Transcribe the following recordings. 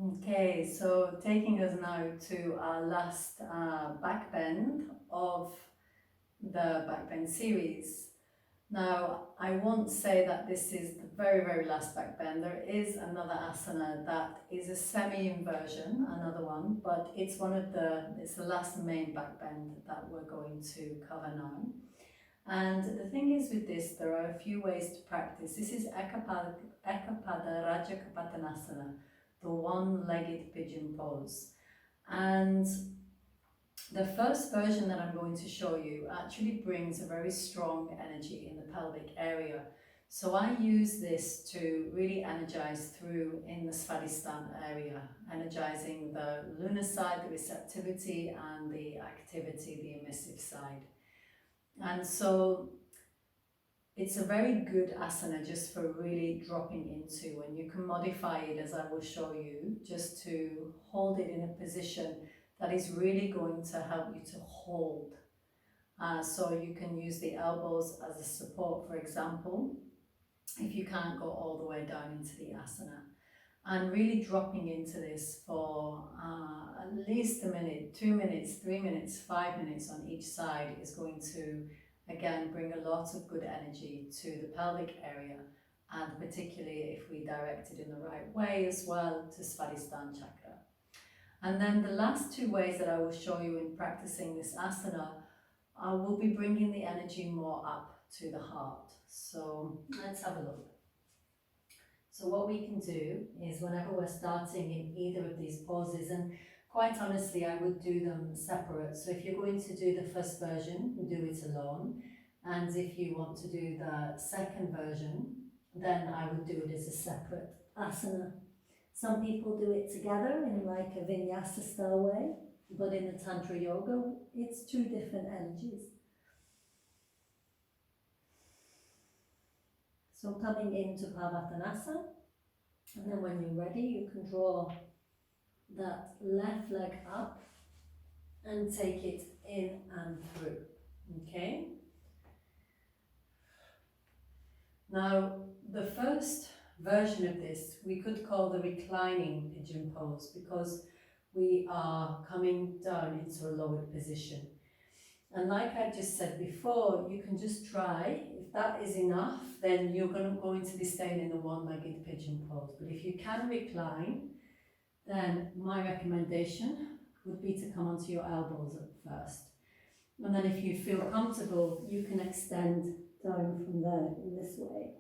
Okay, so taking us now to our last back bend of the back bend series. Now, I won't say that this is the very, very last back bend. There is another asana that is a semi-inversion, another one, but it's it's the last main back bend that we're going to cover now. And the thing is with this, there are a few ways to practice. This is Eka Pada Rajakapotanasana, the one-legged pigeon pose. And the first version that I'm going to show you actually brings a very strong energy in the pelvic area. So I use this to really energize through in the Svadhisthana area, energizing the lunar side, the receptivity, and the activity, the emissive side. And so it's a very good asana just for really dropping into, and you can modify it as I will show you, just to hold it in a position that is really going to help you to hold. So you can use the elbows as a support, for example, if you can't go all the way down into the asana. And really dropping into this for at least a minute, 2 minutes, 3 minutes, 5 minutes on each side is going to, again, bring a lot of good energy to the pelvic area, and particularly if we direct it in the right way as well to Svadhisthana chakra. And then the last two ways that I will show you in practicing this asana, I will be bringing the energy more up to the heart. So let's have a look. So what we can do is whenever we're starting in either of these poses, and quite honestly I would do them separate. So if you're going to do the first version, do it alone. And if you want to do the second version, then I would do it as a separate asana. Some people do it together in like a vinyasa style way, but in the Tantra Yoga, it's two different energies. So coming into Parvattanasana, and then when you're ready, you can draw that left leg up and take it in and through, okay? Now, the first version of this, we could call the reclining pigeon pose, because we are coming down into a lowered position. And like I just said before, you can just try. If that is enough, then you're going to be staying in the one-legged pigeon pose. But if you can recline, then my recommendation would be to come onto your elbows at first. And then if you feel comfortable, you can extend down from there in this way.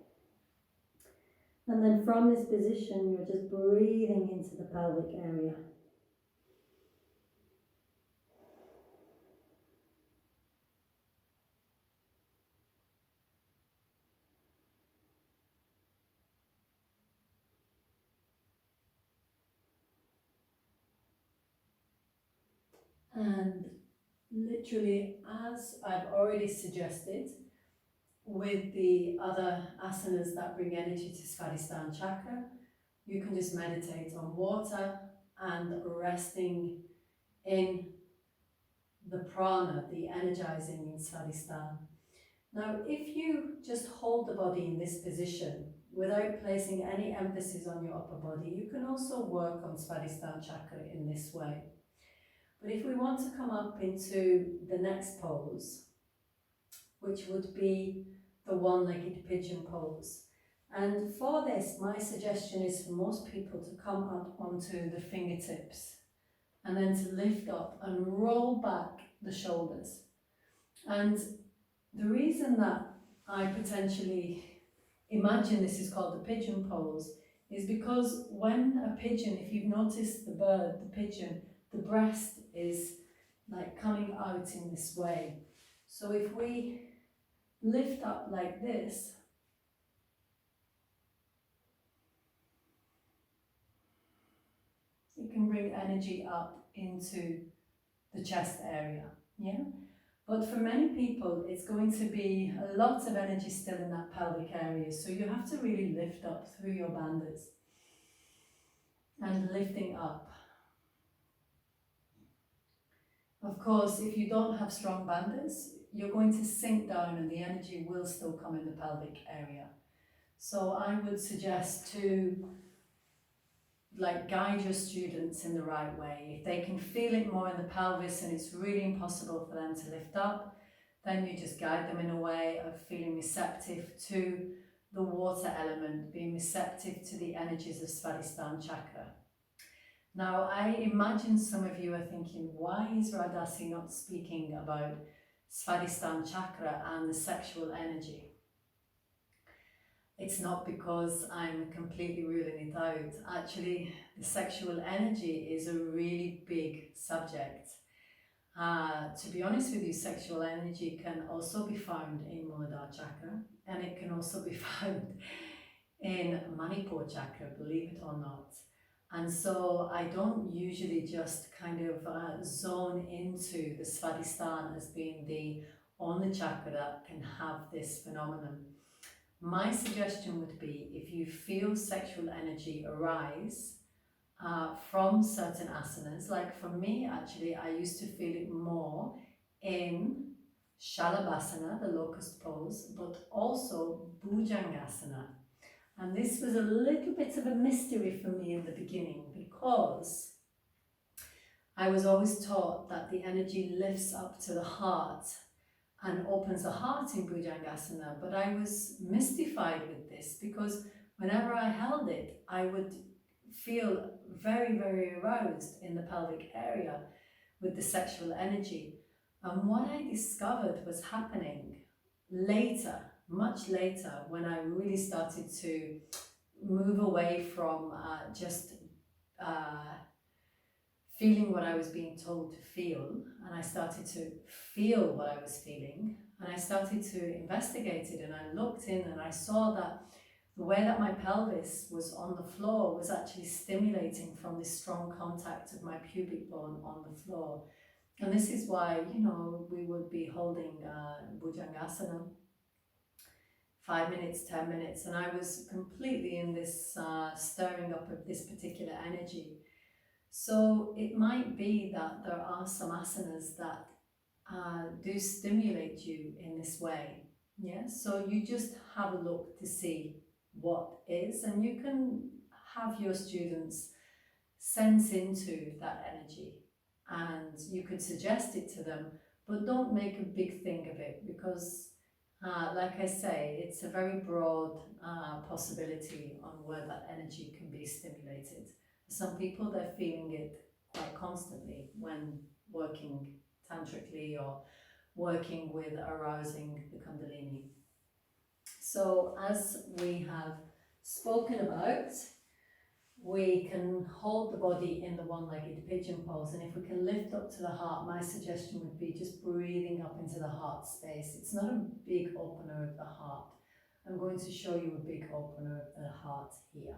And then from this position, you're just breathing into the pelvic area. And literally, as I've already suggested, with the other asanas that bring energy to Svadhisthana chakra, you can just meditate on water and resting in the prana, the energizing in Svadhisthana. Now, if you just hold the body in this position without placing any emphasis on your upper body, you can also work on Svadhisthana chakra in this way. But if we want to come up into the next pose, which would be the one-legged pigeon pose. And for this, my suggestion is for most people to come up onto the fingertips and then to lift up and roll back the shoulders. And the reason that I potentially imagine this is called the pigeon pose is because when a pigeon, if you've noticed the bird, the pigeon, the breast is like coming out in this way. So if we lift up like this, it can bring energy up into the chest area, yeah? But for many people, it's going to be a lot of energy still in that pelvic area, so you have to really lift up through your bandhas. And lifting up. Of course, if you don't have strong bandhas, you're going to sink down and the energy will still come in the pelvic area. So I would suggest to like guide your students in the right way. If they can feel it more in the pelvis and it's really impossible for them to lift up, then you just guide them in a way of feeling receptive to the water element, being receptive to the energies of Svadhisthana chakra. Now, I imagine some of you are thinking, why is Radhasi not speaking about Svadhisthana chakra and the sexual energy? It's not because I'm completely ruling it out. Actually, the sexual energy is a really big subject. To be honest with you, sexual energy can also be found in Muladhara chakra, and it can also be found in Manipur chakra, believe it or not. And so I don't usually just kind of zone into the Svadhisthana as being the only chakra that can have this phenomenon. My suggestion would be, if you feel sexual energy arise from certain asanas, like for me actually, I used to feel it more in Shalabhasana, the locust pose, but also Bhujangasana. And this was a little bit of a mystery for me in the beginning, because I was always taught that the energy lifts up to the heart and opens the heart in Bhujangasana, but I was mystified with this because whenever I held it, I would feel very, very aroused in the pelvic area with the sexual energy. And what I discovered was happening later, much later, when I really started to move away from just feeling what I was being told to feel, and I started to feel what I was feeling, and I started to investigate it, and I looked in and I saw that the way that my pelvis was on the floor was actually stimulating from this strong contact of my pubic bone on the floor. And this is why, you know, we would be holding Bhujangasana 5 minutes, 10 minutes, and I was completely in this stirring up of this particular energy. So it might be that there are some asanas that do stimulate you in this way. Yeah, so you just have a look to see what is, and you can have your students sense into that energy, and you could suggest it to them, but don't make a big thing of it, because like I say, it's a very broad possibility on where that energy can be stimulated. For some people, they're feeling it quite constantly when working tantrically or working with arousing the Kundalini. So as we have spoken about, we can hold the body in the one-legged pigeon pose, and if we can lift up to the heart, my suggestion would be just breathing up into the heart space. It's not a big opener of the heart. I'm going to show you a big opener of the heart here.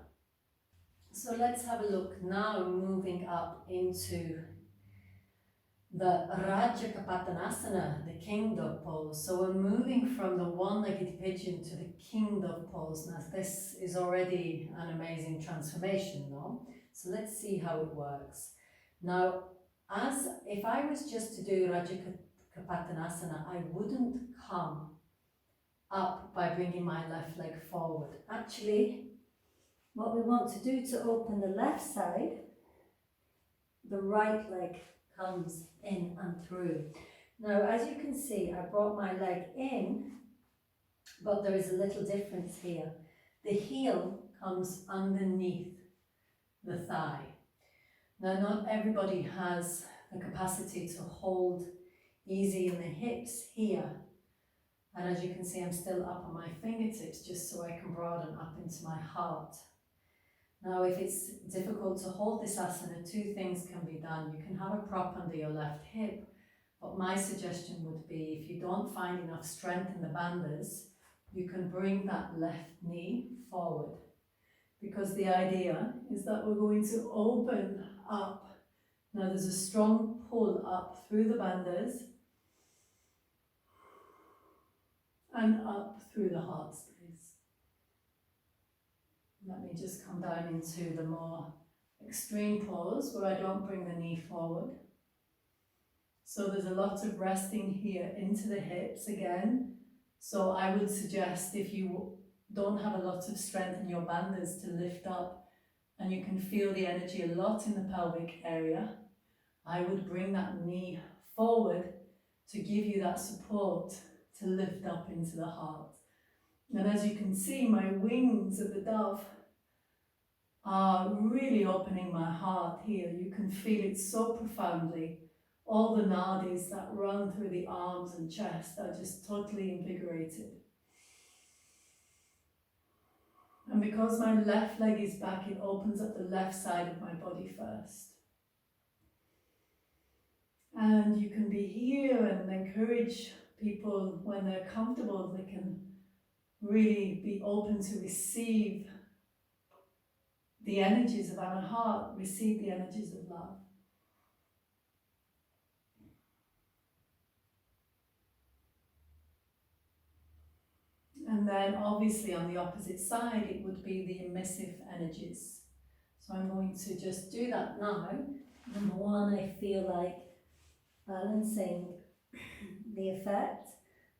So let's have a look now, moving up into the Rajakapotanasana, the king dog pose. So we're moving from the one-legged pigeon to the king dog pose. Now this is already an amazing transformation, no? So let's see how it works. Now, as if I was just to do Rajakapotanasana, I wouldn't come up by bringing my left leg forward. Actually, what we want to do to open the left side, the right leg comes in and through. Now, as you can see, I brought my leg in, but there is a little difference here. The heel comes underneath the thigh. Now, not everybody has the capacity to hold easy in the hips here. And as you can see, I'm still up on my fingertips just so I can broaden up into my heart. Now, if it's difficult to hold this asana, two things can be done. You can have a prop under your left hip, but my suggestion would be, if you don't find enough strength in the bandhas, you can bring that left knee forward, because the idea is that we're going to open up. Now, there's a strong pull up through the bandhas and up through the heart space. Let me just come down into the more extreme pose where I don't bring the knee forward. So there's a lot of resting here into the hips again. So I would suggest, if you don't have a lot of strength in your bandhas, to lift up and you can feel the energy a lot in the pelvic area, I would bring that knee forward to give you that support to lift up into the heart. And as you can see, my wings of the dove are really opening my heart here. You can feel it so profoundly. All the nadis that run through the arms and chest are just totally invigorated. And because my left leg is back, it opens up the left side of my body first. And you can be here and encourage people when they're comfortable, they can really be open to receive the energies of Anahata, receive the energies of love. And then obviously on the opposite side, it would be the emissive energies. So I'm going to just do that now. Number one, I feel like balancing the effect.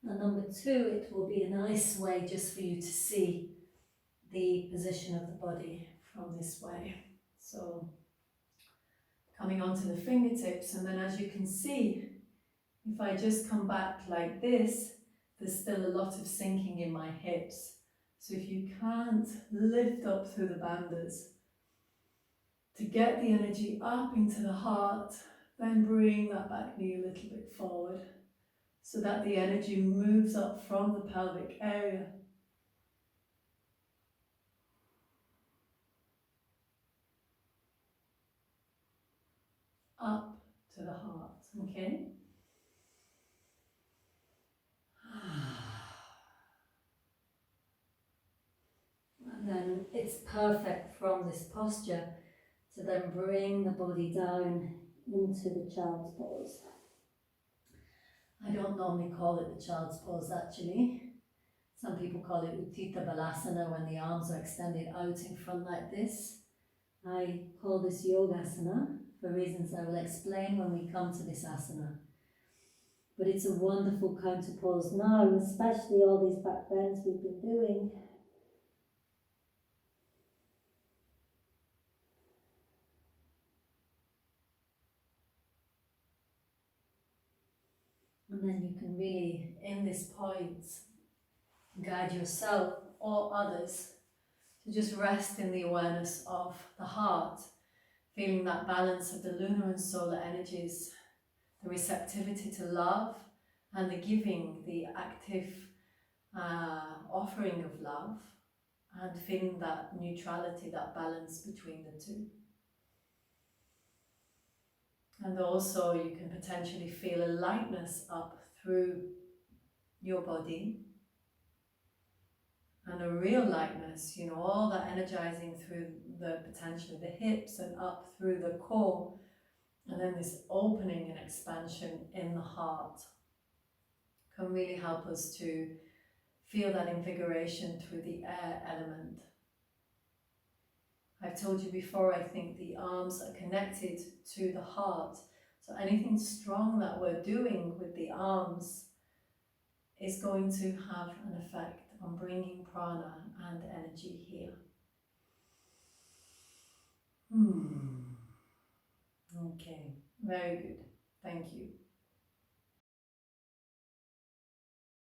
And number two, it will be a nice way just for you to see the position of the body from this way. So coming onto the fingertips, and then as you can see, if I just come back like this, there's still a lot of sinking in my hips. So if you can't lift up through the bandhas, to get the energy up into the heart, then bring that back knee a little bit forward so that the energy moves up from the pelvic area. Up to the heart, okay? And then it's perfect from this posture to then bring the body down into the child's pose. I don't normally call it the child's pose actually. Some people call it Uttita Balasana when the arms are extended out in front like this. I call this Yogasana for reasons I will explain when we come to this asana. But it's a wonderful counter pose now, especially all these back bends we've been doing. And then you can really, in this point, guide yourself or others to just rest in the awareness of the heart, feeling that balance of the lunar and solar energies, the receptivity to love and the giving, the active offering of love, and feeling that neutrality, that balance between the two. And also you can potentially feel a lightness up through your body, and a real lightness, you know, all that energizing through the potentially the hips and up through the core, and then this opening and expansion in the heart can really help us to feel that invigoration through the air element. I've told you before, I think the arms are connected to the heart. So anything strong that we're doing with the arms is going to have an effect on bringing prana and energy here. Okay, very good. Thank you.